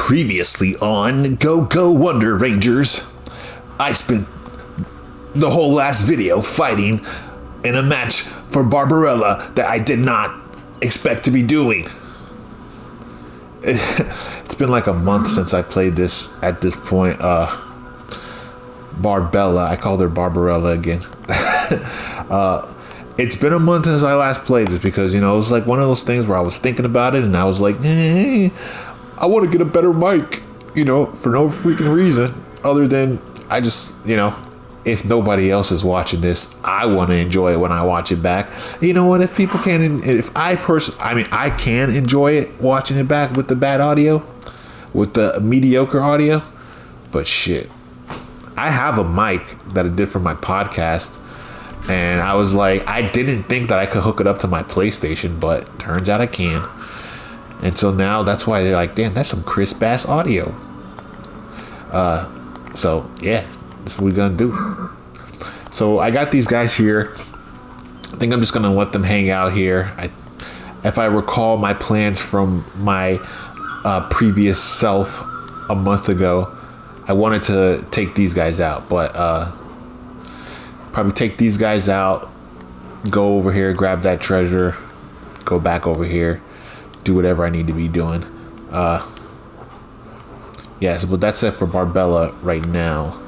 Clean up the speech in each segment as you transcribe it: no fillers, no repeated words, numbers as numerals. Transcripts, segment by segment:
Previously on Go Go Wonder Rangers, I spent the whole last video fighting in a match for Barbarella that I did not expect to be doing. It's been like a month since I played this at this point. Barbella, I called her Barbarella again. It's been a month since I last played this because, it was like one of those things where I was thinking about it and I was like, I want to get a better mic, for no freaking reason other than I just, if nobody else is watching this, I want to enjoy it when I watch it back. You know what? If people can, I can enjoy it watching it back with the bad audio, with the mediocre audio, but shit. I have a mic that I did for my podcast, and I was like, I didn't think that I could hook it up to my PlayStation, but turns out I can. And so now that's why they're like, damn, that's some crisp ass audio. So yeah, that's what we're gonna do. So I got these guys here. I think I'm just gonna let them hang out here. If I recall my plans from my previous self a month ago, I wanted to take these guys out, but probably take these guys out, go over here, grab that treasure, go back over here, do whatever I need to be doing. Yes, but that's it for Barbella right now.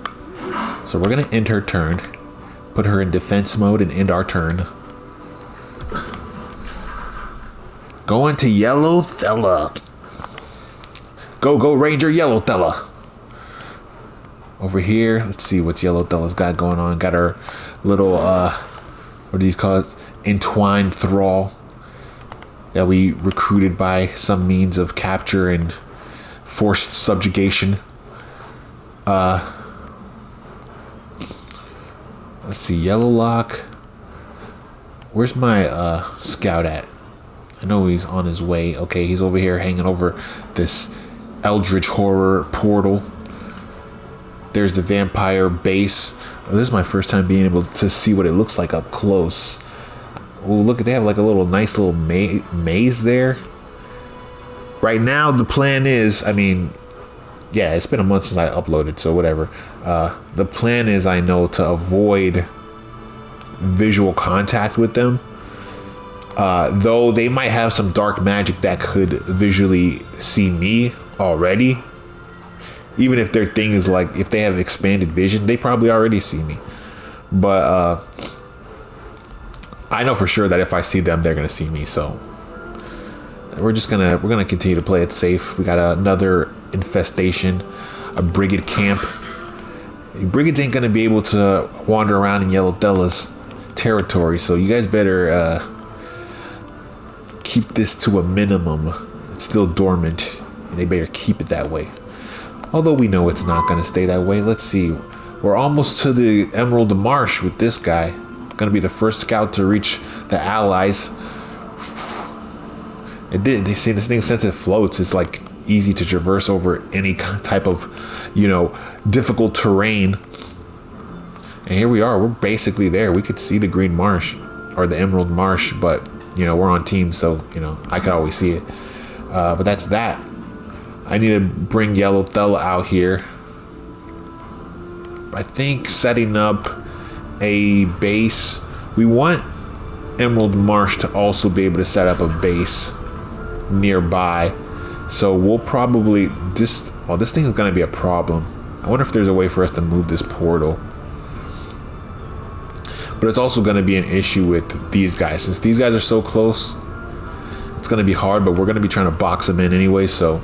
So we're gonna end her turn, put her in defense mode, and end our turn. Go into Yellow Thella. Go Ranger Yellow Thella. Over here, let's see what Yellow Thella's got going on. Got her little what do these call it? Entwined thrall that we recruited by some means of capture and forced subjugation. Let's see, Yellow Lock. Where's my scout at? I know he's on his way. Okay, he's over here hanging over this Eldritch Horror portal. There's the vampire base. Oh, this is my first time being able to see what it looks like up close. Oh, look, they have like a nice little maze there. Right now, the plan is, yeah, it's been a month since I uploaded, so whatever. The plan is, I know, to avoid visual contact with them. Though they might have some dark magic that could visually see me already. Even if their thing is like, if they have expanded vision, they probably already see me. But I know for sure that if I see them, they're gonna see me. So we're gonna continue to play it safe. We got another infestation, a brigade camp. Brigades ain't gonna be able to wander around in Yellow Thella's territory, so you guys better keep this to a minimum. It's still dormant. They better keep it that way. Although we know it's not going to stay that way. Let's see. We're almost to the Emerald Marsh with this guy. Going to be the first scout to reach the allies. It did. You see, this thing, since it floats, it's like easy to traverse over any type of, difficult terrain. And here we are. We're basically there. We could see the Green Marsh or the Emerald Marsh, but, we're on team, so, I could always see it. But that's that. I need to bring Yellow Thella out here. I think setting up a base. We want Emerald Marsh to also be able to set up a base nearby. So we'll probably this thing is going to be a problem. I wonder if there's a way for us to move this portal. But it's also going to be an issue with these guys. Since these guys are so close, it's going to be hard, but we're going to be trying to box them in anyway. So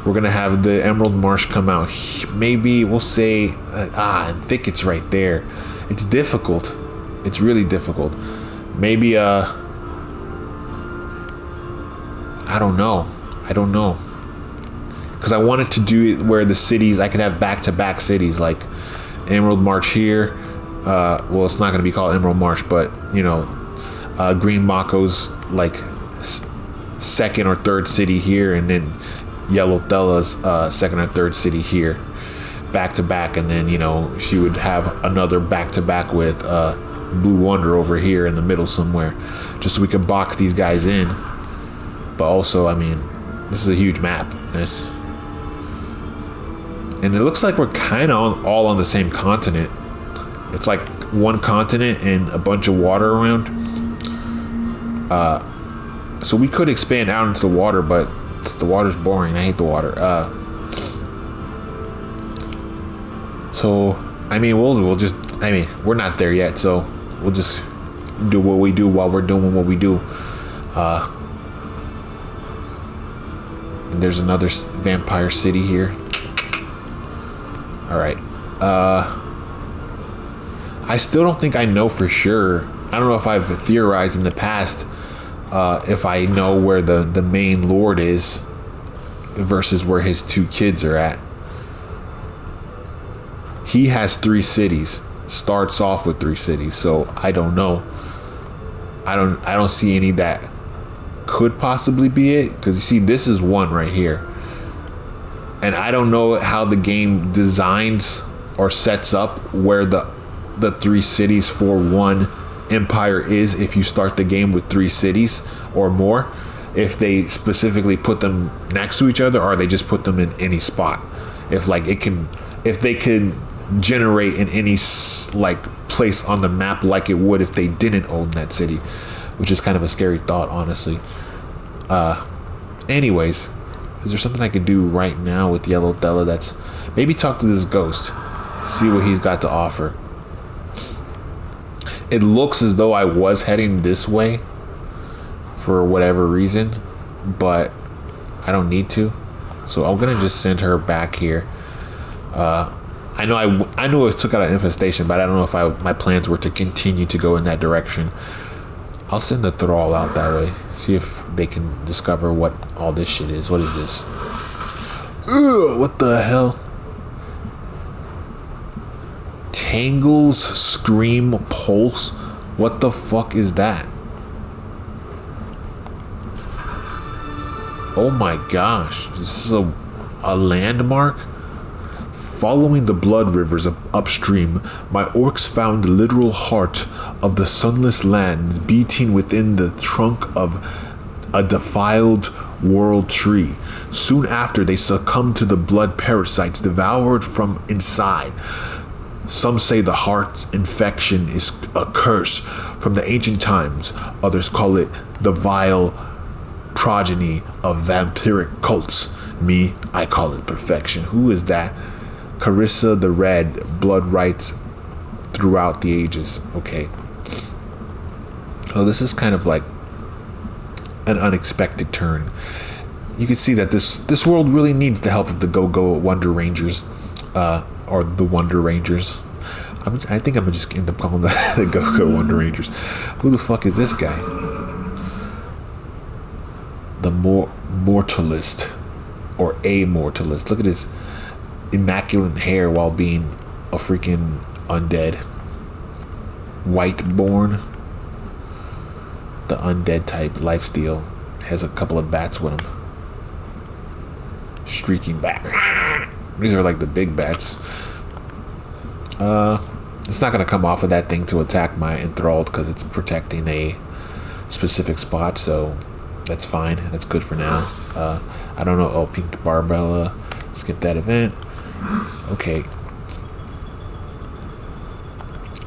we're going to have the Emerald Marsh come out. Maybe we'll say, thickets right there. It's difficult. It's really difficult. Maybe, I don't know. Because I wanted to do it where the cities, I could have back-to-back cities, like Emerald Marsh here. Well, it's not going to be called Emerald Marsh, but, Green Mako's, like, second or third city here, and then Yellow Thella's second or third city here, back to back, and then she would have another back to back with Blue Wonder over here in the middle somewhere, just so we can box these guys in. But also, this is a huge map. And it looks like we're kind of all on the same continent. It's like one continent and a bunch of water around. So we could expand out into the water, but the water's boring. I hate the water. So I mean, we'll just. I mean, we're not there yet, so we'll just do what we do while we're doing what we do. And there's another vampire city here. All right. I still don't think I know for sure. I don't know if I've theorized in the past if I know where the main lord is versus where his two kids are at. He has 3 cities. Starts off with 3 cities, so I don't know. I don't see any that could possibly be it, because you see this is one right here, and I don't know how the game designs or sets up where the 3 cities for one empire is if you start the game with 3 cities or more, if they specifically put them next to each other or they just put them in any spot, if they can generate in any like place on the map like it would if they didn't own that city, which is kind of a scary thought, honestly. Anyways, is there something I could do right now with Yellow Della? That's maybe talk to this ghost, see what he's got to offer. It looks as though I was heading this way for whatever reason, but I don't need to, so I'm gonna just send her back here. I know I knew it took out an infestation, but I don't know if my plans were to continue to go in that direction. I'll send the thrall out that way. See if they can discover what all this shit is. What is this? Ugh, what the hell? Tangle's Scream Pulse? What the fuck is that? Oh my gosh. This is a landmark? Following the blood rivers upstream, my orcs found the literal heart of the sunless land beating within the trunk of a defiled world tree. Soon after, they succumbed to the blood parasites devoured from inside. Some say the heart's infection is a curse from the ancient times. Others call it the vile progeny of vampiric cults. Me, I call it perfection. Who is that? Carissa the Red, blood rites throughout the ages. Okay. Oh, this is kind of like an unexpected turn. You can see that this world really needs the help of the Go-Go Wonder Rangers, or the Wonder Rangers. I think I'm gonna just end up calling the Go-Go Wonder Rangers. Who the fuck is this guy? The Mortalist, or a Mortalist. Look at his immaculate hair while being a freaking undead. Whiteborn, the undead type lifesteal, has a couple of bats with him. Streaking bat. These are like the big bats. It's not gonna come off of that thing to attack my enthralled because it's protecting a specific spot, so that's fine. That's good for now. I don't know. Oh, Pink Barbella. Skip that event. Okay.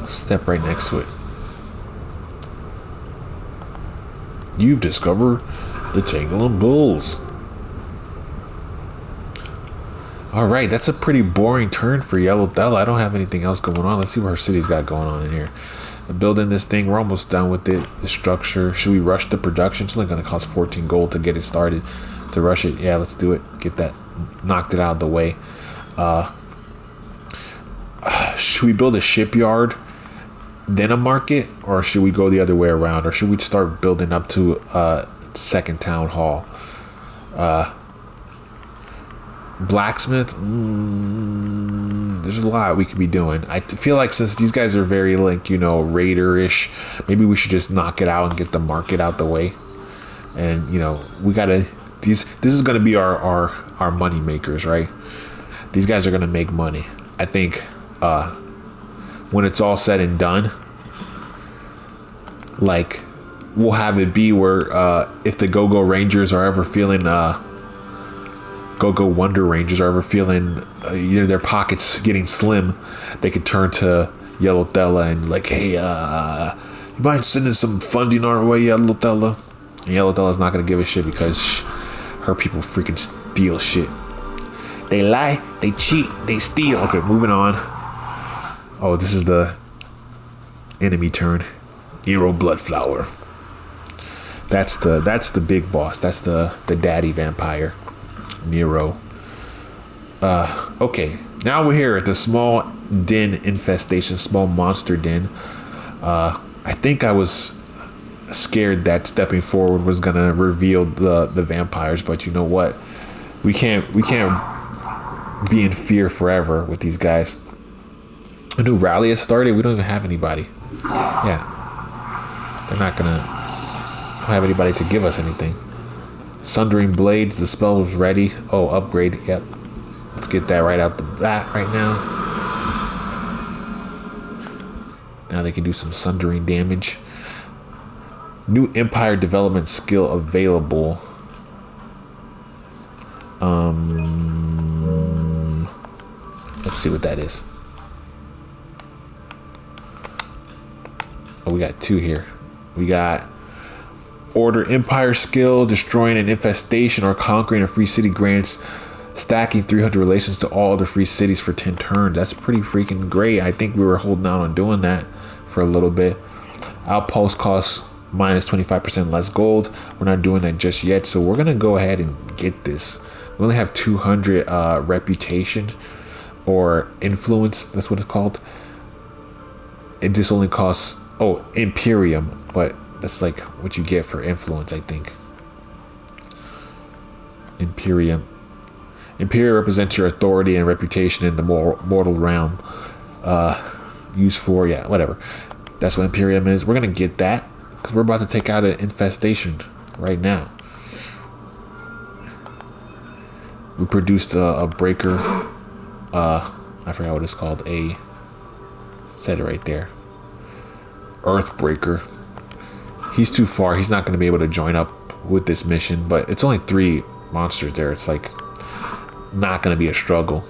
Step right next to it. You've discovered the Tangling Bulls. Alright, that's a pretty boring turn for Yellow Della. I don't have anything else going on. Let's see what her city's got going on in here. Building this thing, we're almost done with it. The structure. Should we rush the production? It's only going to cost 14 gold to get it started. To rush it, yeah, let's do it. Get that, knocked it out of the way. Should we build a shipyard, then a market, or should we go the other way around, or should we start building up to second town hall? Blacksmith, there's a lot we could be doing. I feel like since these guys are very, like, you know, raider-ish, maybe we should just knock it out and get the market out the way. And, you know, we gotta, this is gonna be our money makers, right? These guys are gonna make money. I think when it's all said and done, like, we'll have it be where if the Go-Go Rangers are ever feeling go Wonder Rangers are ever feeling their pockets getting slim, they could turn to Yellow Thella and like, hey, you mind sending some funding our way, Yellow Thella? And Yellow Thella's not gonna give a shit because her people freaking steal shit. They lie, they cheat, they steal. Okay, moving on. Oh, this is the enemy turn. Nero Bloodflower. That's the big boss. That's the daddy vampire. Nero. Okay. Now we're here at the small den infestation, small monster den. I think I was scared that stepping forward was gonna reveal the vampires, but you know what? We can't be in fear forever with these guys. A new rally has started. We don't even have anybody. Yeah, they're not gonna have anybody to give us anything. Sundering Blades. The spell was ready. Oh, upgrade. Yep. Let's get that right out the bat right now. Now they can do some sundering damage. New Empire development skill available. Let's see what that is. Oh, we got two here. We got Order Empire skill, destroying an infestation or conquering a free city grants stacking 300 relations to all other free cities for 10 turns. That's pretty freaking great. I think we were holding out on doing that for a little bit. Outpost costs minus 25% less gold. We're not doing that just yet, so we're gonna go ahead and get this. We only have 200 reputation or influence. That's what it's called. It just only costs Imperium, but that's like what you get for influence, I think. Imperium represents your authority and reputation in the mortal realm. Used for, yeah, whatever. That's what Imperium is. We're gonna get that because we're about to take out an infestation right now. We produced a breaker. I forgot what it's called. Said it right there. Earthbreaker. He's too far. He's not going to be able to join up with this mission, but it's only 3 monsters there. It's like not going to be a struggle.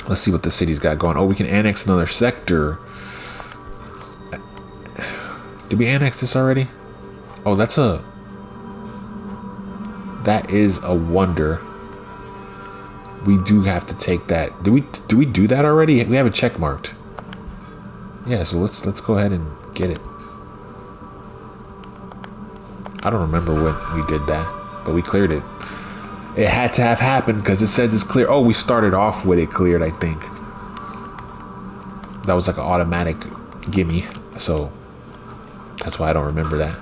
Let's see what the city's got going. Oh, we can annex another sector. Did we annex this already? Oh, that is a wonder. We do have to take that. Do we do that already? We have it check marked. Yeah, so let's go ahead and get it. I don't remember when we did that, but we cleared it. It had to have happened because it says it's clear. Oh, we started off with it cleared, I think. That was like an automatic gimme, so that's why I don't remember that.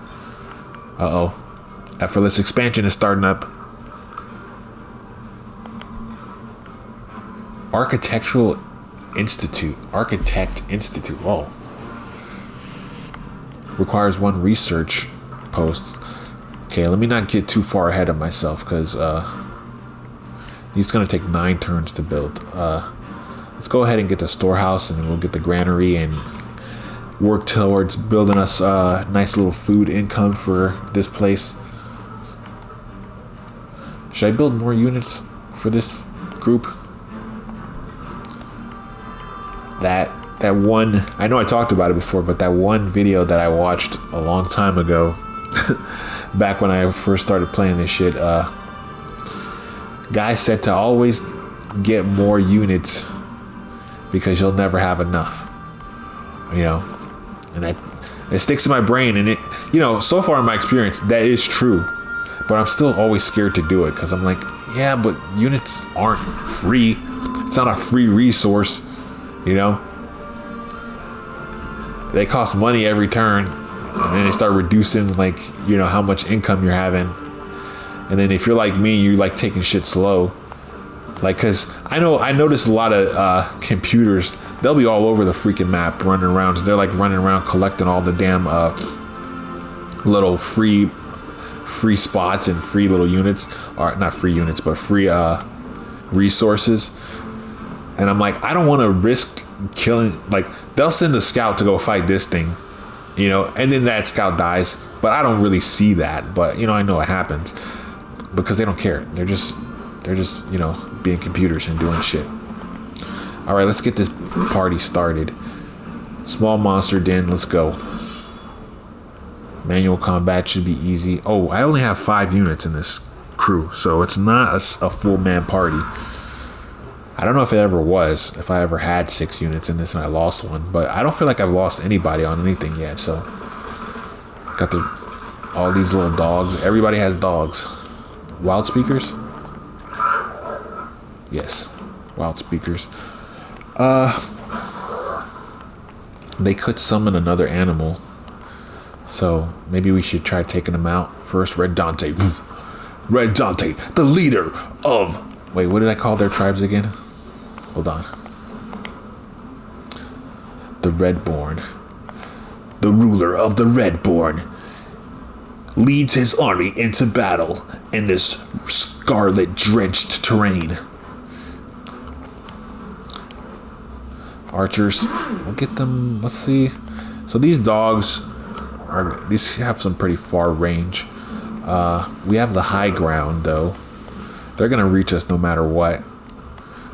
Uh-oh. Effortless expansion is starting up. Architect Institute. Whoa. Requires 1 research post. Okay, let me not get too far ahead of myself because it's going to take 9 turns to build. Let's go ahead and get the storehouse and then we'll get the granary and work towards building us a nice little food income for this place. Should I build more units for this group? That one, I know I talked about it before, but that one video that I watched a long time ago, back when I first started playing this shit, guy said to always get more units because you'll never have enough, and it sticks in my brain, and it, so far in my experience, that is true, but I'm still always scared to do it because I'm like, yeah, but units aren't free. It's not a free resource. They cost money every turn, and then they start reducing how much income you're having. And then if you're like me, you like taking shit slow, because I noticed a lot of computers, they'll be all over the freaking map running around. They're like running around collecting all the damn little free spots and free little units, or not free units, but free resources. And I'm like, I don't want to risk killing, they'll send a scout to go fight this thing, and then that scout dies, but I don't really see that, but I know it happens. because they don't care. They're just you know, being computers and doing shit. All right, let's get this party started. Small monster den, let's go. Manual combat should be easy. Oh, I only have 5 units in this crew, so it's not a full man party. I don't know if it ever was, if I ever had 6 units in this and I lost one, but I don't feel like I've lost anybody on anything yet. So got all these little dogs. Everybody has dogs. Wild speakers? Yes, wild speakers. They could summon another animal, so maybe we should try taking them out first. Red Dante. Red Dante, the leader of... Wait, what did I call their tribes again? Hold on. The Redborn. The ruler of the Redborn leads his army into battle in this scarlet-drenched terrain. Archers, we'll get them. Let's see. So these dogs these have some pretty far range. We have the high ground though. They're gonna reach us no matter what.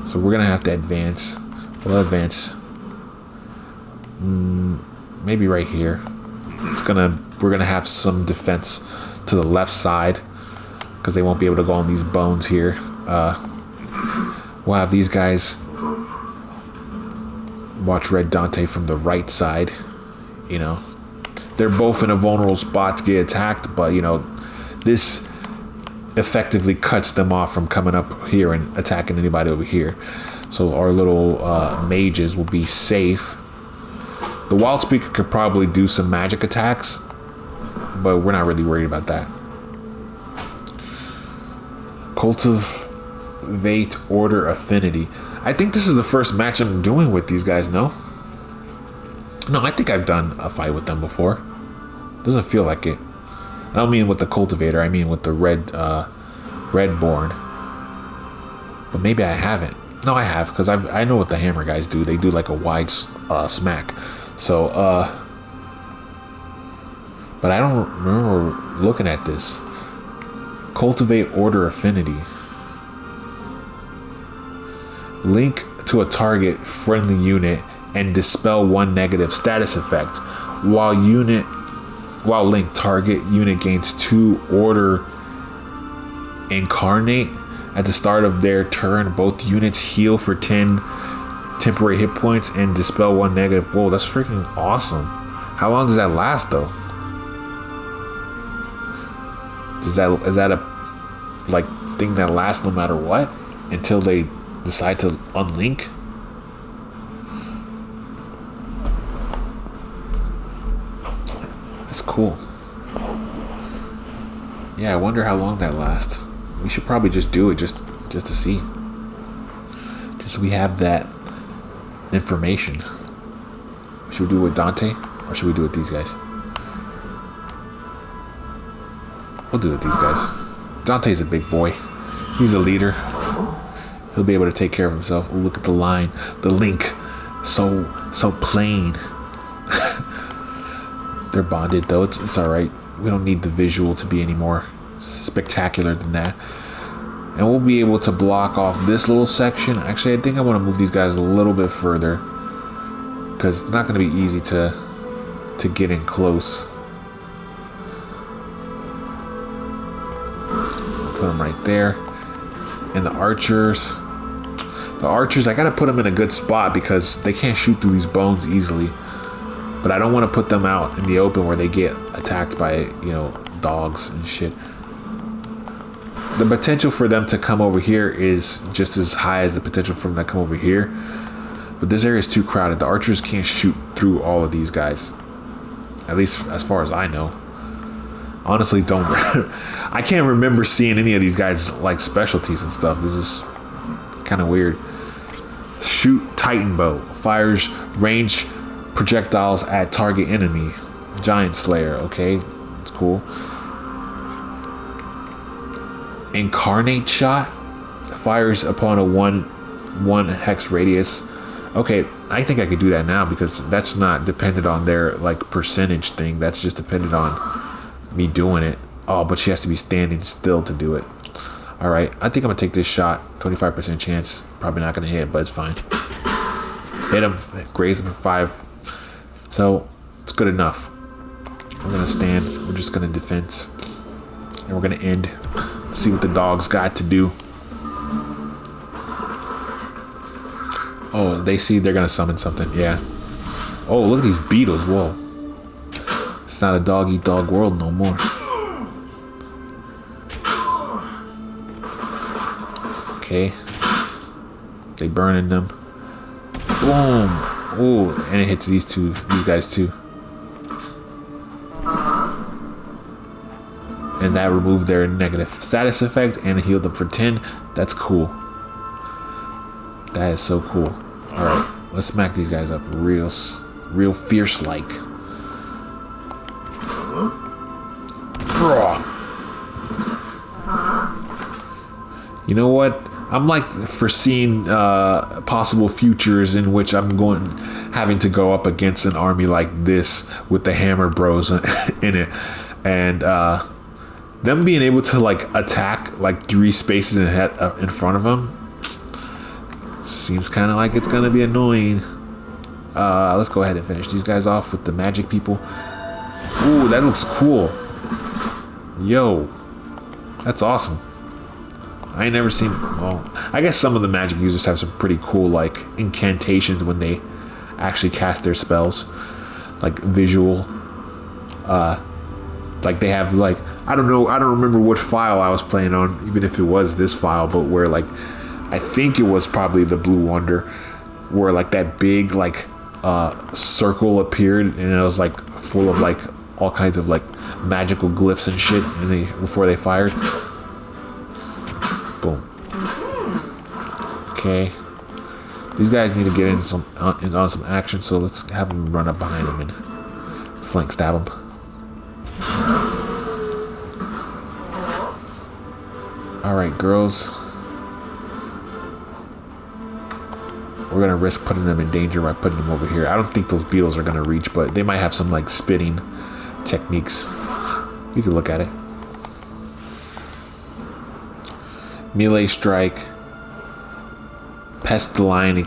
So we're gonna have to advance. We'll advance. Maybe right here. We're gonna have some defense to the left side because they won't be able to go on these bones here. We'll have these guys watch Red Dante from the right side. You know, they're both in a vulnerable spot to get attacked, but you know, this effectively cuts them off from coming up here and attacking anybody over here. So our little mages will be safe. The wild speaker could probably do some magic attacks, but we're not really worried about that. Cultivate order affinity. I think this is the first match I'm doing with these guys, no? No, I think I've done a fight with them before. Doesn't feel like it. I don't mean with the cultivator, I mean with the Redborn. But maybe I haven't. No, I have, because I know what the hammer guys do. They do like a wide smack. So, but I don't remember looking at this. Cultivate order affinity. Link to a target friendly unit and dispel one negative status effect. While linked, target unit gains 2 order incarnate. At the start of their turn, both units heal for 10 temporary hit points and dispel 1 negative. Whoa, that's freaking awesome. How long does that last though? Is that a like thing that lasts no matter what until they decide to unlink? That's cool. Yeah, I wonder how long that lasts. We should probably just do it just to see. Just so we have that information. Should we do it with Dante? Or should we do it with these guys? We'll do it with these guys. Dante's a big boy. He's a leader. He'll be able to take care of himself. Oh, look at the line. The link. So plain. They're bonded though. It's alright. We don't need the visual to be any more spectacular than that. And we'll be able to block off this little section. Actually, I think I want to move these guys a little bit further, because it's not going to be easy to get in close. Put them right there. And the archers, I got to put them in a good spot because they can't shoot through these bones easily. But I don't want to put them out in the open where they get attacked by, you know, dogs and shit. The potential for them to come over here is just as high as the potential for them to come over here. But this area is too crowded. The archers can't shoot through all of these guys. At least as far as I know. Honestly, don't... I can't remember seeing any of these guys like specialties and stuff. This is kind of weird. Shoot Titan Bow. Fires range projectiles at target enemy. Giant Slayer. Okay, that's cool. Incarnate Shot. Fires upon a one hex radius. Okay, I think I could do that now because that's not dependent on their like percentage thing. That's just dependent on me doing it. Oh, but she has to be standing still to do it. All right, I think I'm gonna take this shot. 25% chance. Probably not gonna hit, but it's fine. Hit him, graze him for 5. So it's good enough. We're gonna stand. We're just gonna defense, and we're gonna end. See what the dogs got to do. Oh, they see they're gonna summon something. Yeah. Oh, look at these beetles. Whoa. It's not a dog eat dog world no more. Okay. They burning them. Boom. Oh, and it hits these guys too. And that removed their negative status effect and healed them for 10. That's cool. That is so cool. All right, let's smack these guys up real fierce like. You know what? I'm like foreseeing possible futures in which I'm having to go up against an army like this with the Hammer Bros in it, and them being able to like attack like 3 spaces in front of them seems kind of like it's gonna be annoying. Let's go ahead and finish these guys off with the magic people. Ooh, that looks cool. Yo, that's awesome. I ain't never seen, well, I guess some of the magic users have some pretty cool like incantations when they actually cast their spells, like visual, like they have like, I don't know, I don't remember what file I was playing on, even if it was this file, but where like, I think it was probably the Blue Wonder, where like that big like circle appeared and it was like full of like all kinds of like magical glyphs and shit, and before they fired. Boom. Okay. These guys need to get on some action, so let's have them run up behind them and flank stab them. All right, girls. We're gonna risk putting them in danger by putting them over here. I don't think those beetles are gonna reach, but they might have some like spitting techniques. You can look at it. Melee strike, pestilent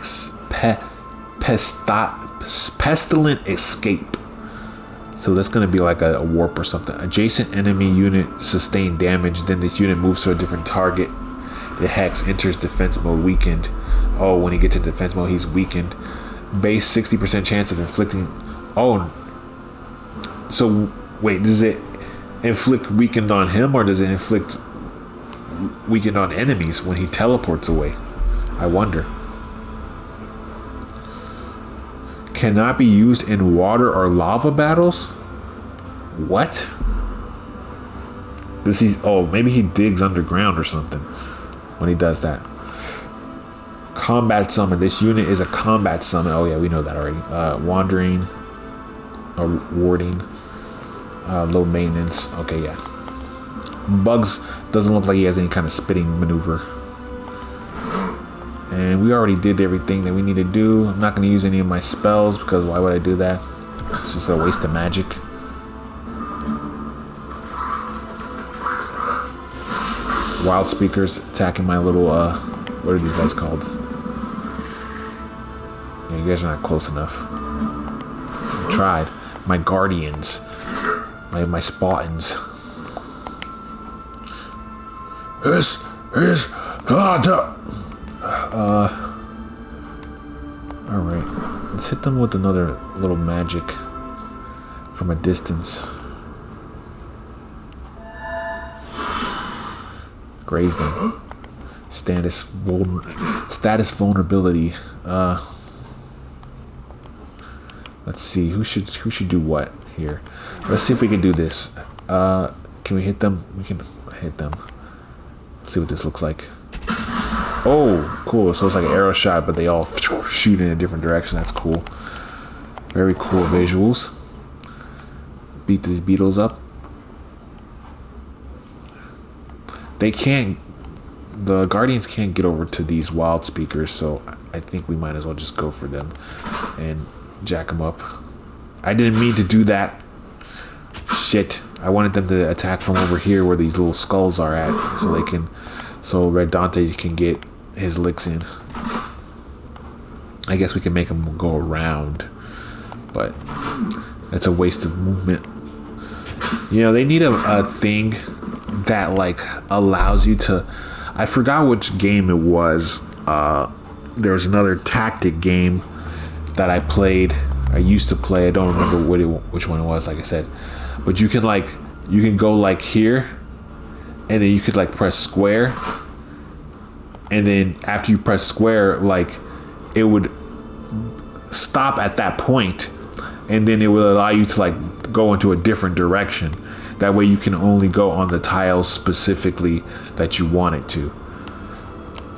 escape. So that's going to be like a warp or something. Adjacent enemy unit sustain damage, then this unit moves to a different target. The hex enters defense mode weakened. Oh, when he gets into defense mode, he's weakened. Base 60% chance of inflicting. Oh, so wait, does it inflict weakened on him, or does it inflict weakened on enemies when he teleports away? I wonder. Cannot be used in water or lava battles? What? Does he? Oh, maybe he digs underground or something when he does that. Combat summon. This unit is a combat summon. Oh yeah, we know that already. Wandering, warding, low maintenance. Okay, yeah. Bugs doesn't look like he has any kind of spitting maneuver. And we already did everything that we need to do. I'm not going to use any of my spells because why would I do that? It's just a waste of magic. Wild speakers attacking my little, what are these guys called? Yeah, you guys are not close enough. I tried. My guardians. My Spartans. Alright, let's hit them with another little magic from a distance. Graze them. Status vulnerability. Let's see, who should do what here? Let's see if we can do this. Can we hit them? We can hit them. Let's see what this looks like. Oh, cool. So it's like an arrow shot, but they all shoot in a different direction. That's cool. Very cool visuals. Beat these beetles up. They can't, the guardians can't get over to these wild speakers, so I think we might as well just go for them and jack them up. I didn't mean to do that. Shit. I wanted them to attack from over here where these little skulls are at, so they can, so Red Dante can get his licks in. I guess we can make him go around, but that's a waste of movement. You know, they need a thing that like allows you to, I forgot which game it was. There was another tactic game that I played. I used to play. I don't remember which one it was, like I said. But you can go like here, and then you could like press square, and then after you press square, like it would stop at that point, and then it will allow you to like go into a different direction. That way you can only go on the tiles specifically that you want it to.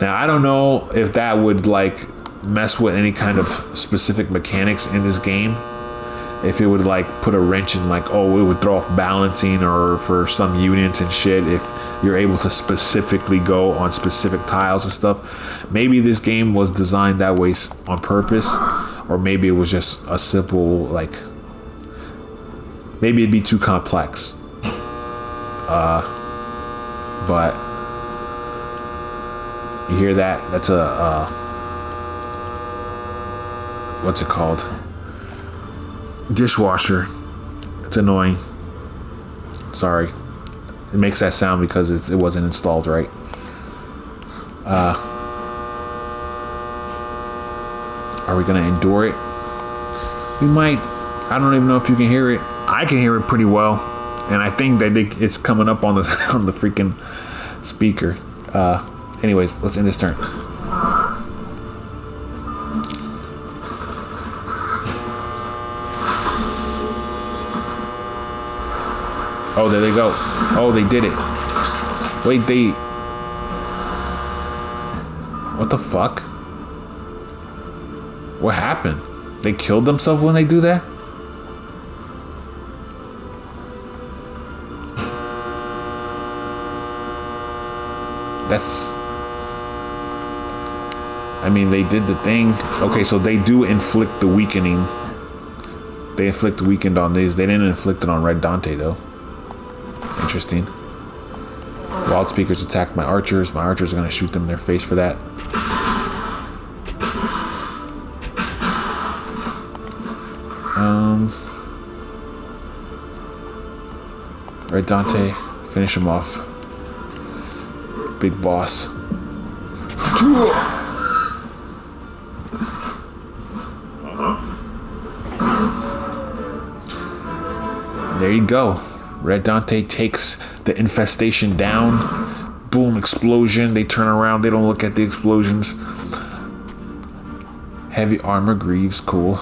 Now I don't know if that would like mess with any kind of specific mechanics in this game. If it would like put a wrench in, like, oh, it would throw off balancing or for some units and shit if you're able to specifically go on specific tiles and stuff. Maybe this game was designed that way on purpose, or maybe it was just a simple, like, maybe it'd be too complex. But you hear that? That's a what's it called? Dishwasher. It's annoying. Sorry. It makes that sound because it wasn't installed right. Are we gonna endure it? We might. I don't even know if you can hear it. I can hear it pretty well, and I think that it's coming up on the on the freaking speaker. Anyways, let's end this turn. Oh, there they go. Oh, they did it. Wait, what the fuck? What happened? They killed themselves when they do that? That's... I mean, they did the thing. Okay, so they do inflict the weakening. They inflict the weakened on these. They didn't inflict it on Red Dante, though. Interesting. Wild speakers attacked my archers. My archers are going to shoot them in their face for that. Red Dante, finish him off. Big boss. There you go. Red Dante takes the infestation down. Boom, explosion. They turn around. They don't look at the explosions. Heavy armor greaves, cool.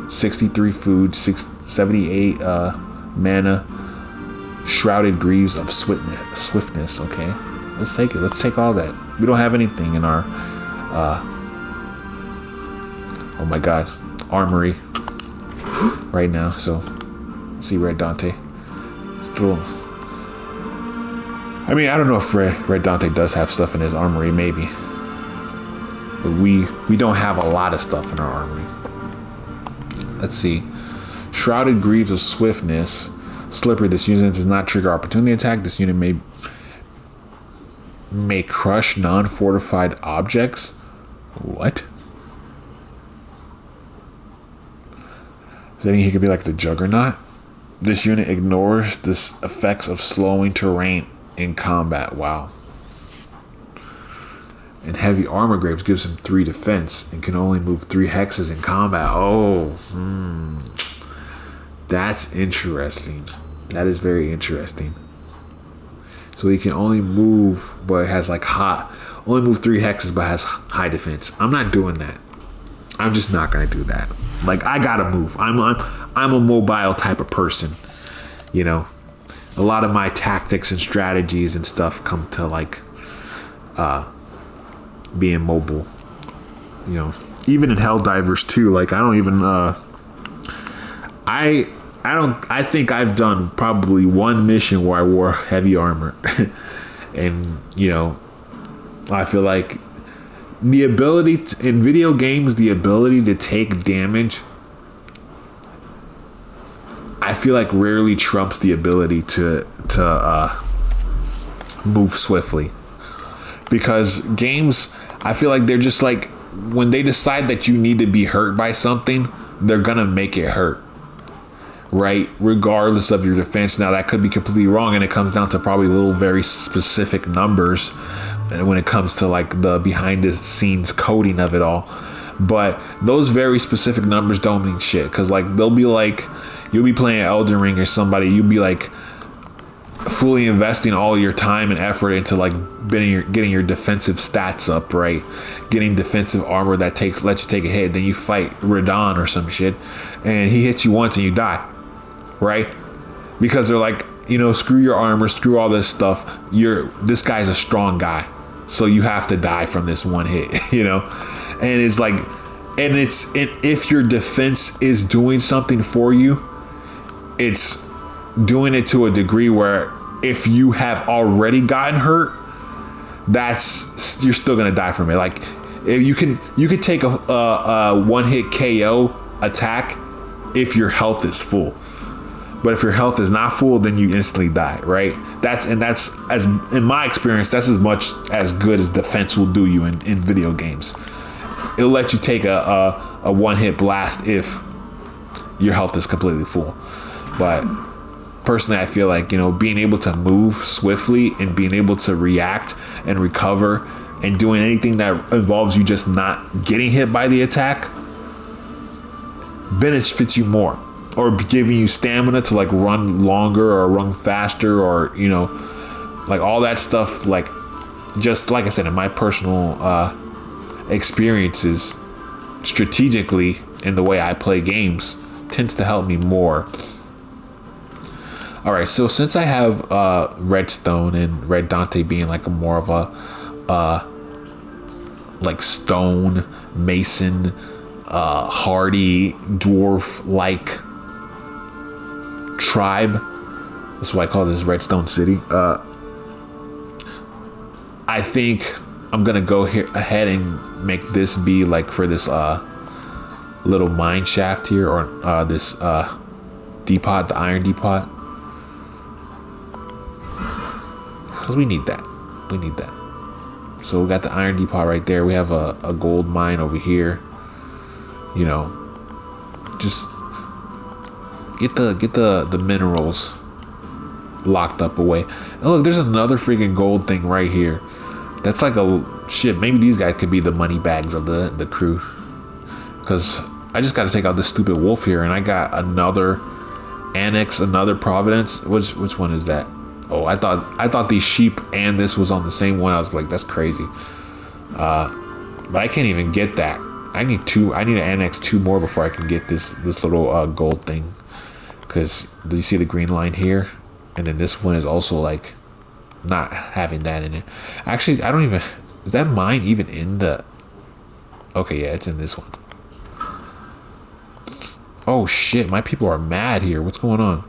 63 food, 78 mana. Shrouded greaves of swiftness. Okay, let's take it. Let's take all that. We don't have anything in our oh my god, armory right now. So see Red Dante. Cool. I mean, I don't know if Red Dante does have stuff in his armory, maybe. But we don't have a lot of stuff in our armory. Let's see. Shrouded greaves of swiftness. Slippery. This unit does not trigger opportunity attack. This unit may crush non-fortified objects. What? Does that mean he could be like the Juggernaut? This unit ignores the effects of slowing terrain in combat. Wow. And heavy armor graves gives him 3 defense and can only move 3 hexes in combat. Oh, that's interesting. That is very interesting. So he can only move, but has like only move 3 hexes, but has high defense. I'm not doing that. I'm just not gonna do that. Like, I gotta move. I'm a mobile type of person. You know, a lot of my tactics and strategies and stuff come to like being mobile. You know, even in Helldivers too. Like, I don't even I think I've done probably one mission where I wore heavy armor. And, you know, I feel like the ability in video games, the ability to take damage, I feel like rarely trumps the ability to move swiftly. Because games, I feel like they're just like, when they decide that you need to be hurt by something, they're gonna make it hurt, right? Regardless of your defense. Now that could be completely wrong, and it comes down to probably little very specific numbers when it comes to like the behind the scenes coding of it all. But those very specific numbers don't mean shit, because like they'll be like, you'll be playing Elden Ring or somebody, you'll be like fully investing all your time and effort into like getting your defensive stats up, right? Getting defensive armor that lets you take a hit. Then you fight Radon or some shit, and he hits you once and you die, right? Because they're like, screw your armor, screw all this stuff. This guy's a strong guy, so you have to die from this one hit, And it's like, and if your defense is doing something for you, it's doing it to a degree where if you have already gotten hurt, you're still gonna die from it. Like, you could take a one hit KO attack if your health is full, but if your health is not full, then you instantly die, right? That's as in my experience, that's as much as good as defense will do you in video games. It'll let you take a one hit blast if your health is completely full. But personally, I feel like, being able to move swiftly and being able to react and recover and doing anything that involves you just not getting hit by the attack benefits you more, or giving you stamina to like run longer or run faster, or like all that stuff. Like, just like I said, in my personal experiences, strategically in the way I play games tends to help me more. All right, so since I have Redstone and Red Dante being like a more of a like stone mason, hardy dwarf like tribe, that's why I call this Redstone City. I think I'm gonna go ahead and make this be like for this little mine shaft here, or this depot, the iron depot. Because we need that. So we got the iron depot right there. We have a gold mine over here. Just get the minerals locked up away. And look, there's another freaking gold thing right here. That's like shit. Maybe these guys could be the money bags of the crew. Because I just got to take out this stupid wolf here, and I got another annex, another providence. Which one is that? Oh, I thought these sheep and this was on the same one. I was like, that's crazy. But I can't even get that. I need to annex 2 more before I can get this little gold thing. Because do you see the green line here? And then this one is also like not having that in it. Actually, I don't even, is that mine even in the, okay, yeah, it's in this one. Oh shit, my people are mad here. What's going on?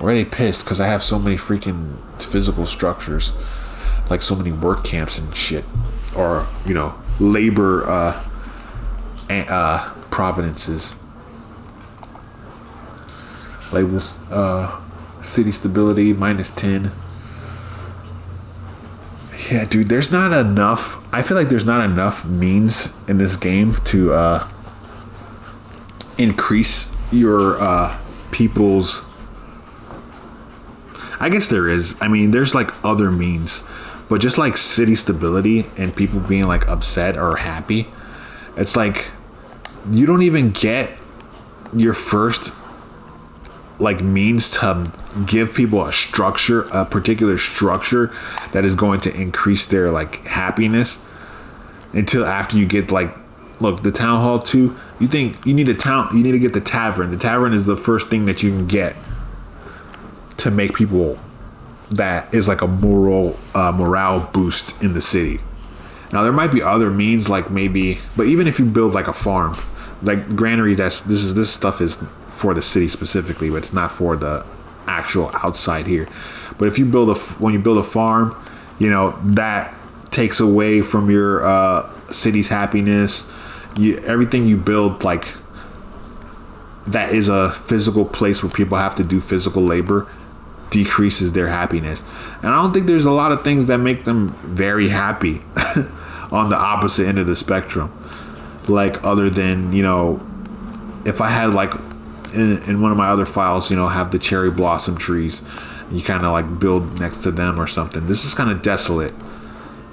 Or are they pissed because I have so many freaking physical structures, like so many work camps and shit, or labor providences, labels, city stability -10. Yeah, dude, there's not enough. I feel like there's not enough means in this game to increase your people's. I guess there is. I mean, there's like other means, but just like city stability and people being like upset or happy, it's like you don't even get your first like means to give people a structure, a particular structure that is going to increase their like happiness, until after you get like, look, the town hall 2. You think you need you need to get the tavern. The tavern is the first thing that you can get to make people, that is like a morale boost in the city. Now there might be other means, like maybe, but even if you build like a farm, like granary, this stuff is for the city specifically, but it's not for the actual outside here. But if you when you build a farm, that takes away from your city's happiness. Everything you build, like that is a physical place where people have to do physical labor decreases their happiness. And I don't think there's a lot of things that make them very happy on the opposite end of the spectrum. Like, other than, you know, if I had like in one of my other files, you know, have the cherry blossom trees, you kind of like build next to them or something. This is kind of desolate.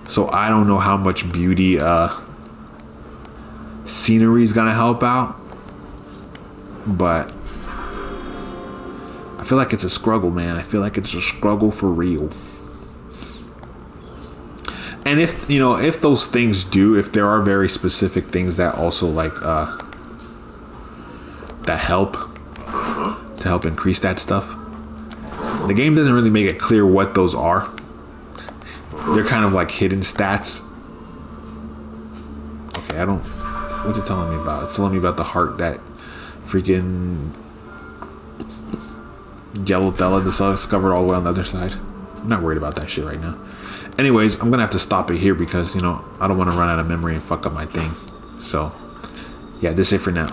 So I don't know how much beauty scenery is gonna help out, but I feel like it's a struggle, man. I feel like it's a struggle for real. And if, you know, if those things do, if there are very specific things that also like that help to help increase that stuff, the game doesn't really make it clear what those are. They're kind of like hidden stats. Okay, I don't, what's it telling me about? It's telling me about the heart that freaking Yellow Della discovered all the way on the other side. I'm not worried about that shit right now. Anyways, I'm gonna have to stop it here because, you know, I don't want to run out of memory and fuck up my thing. So yeah, this is it for now.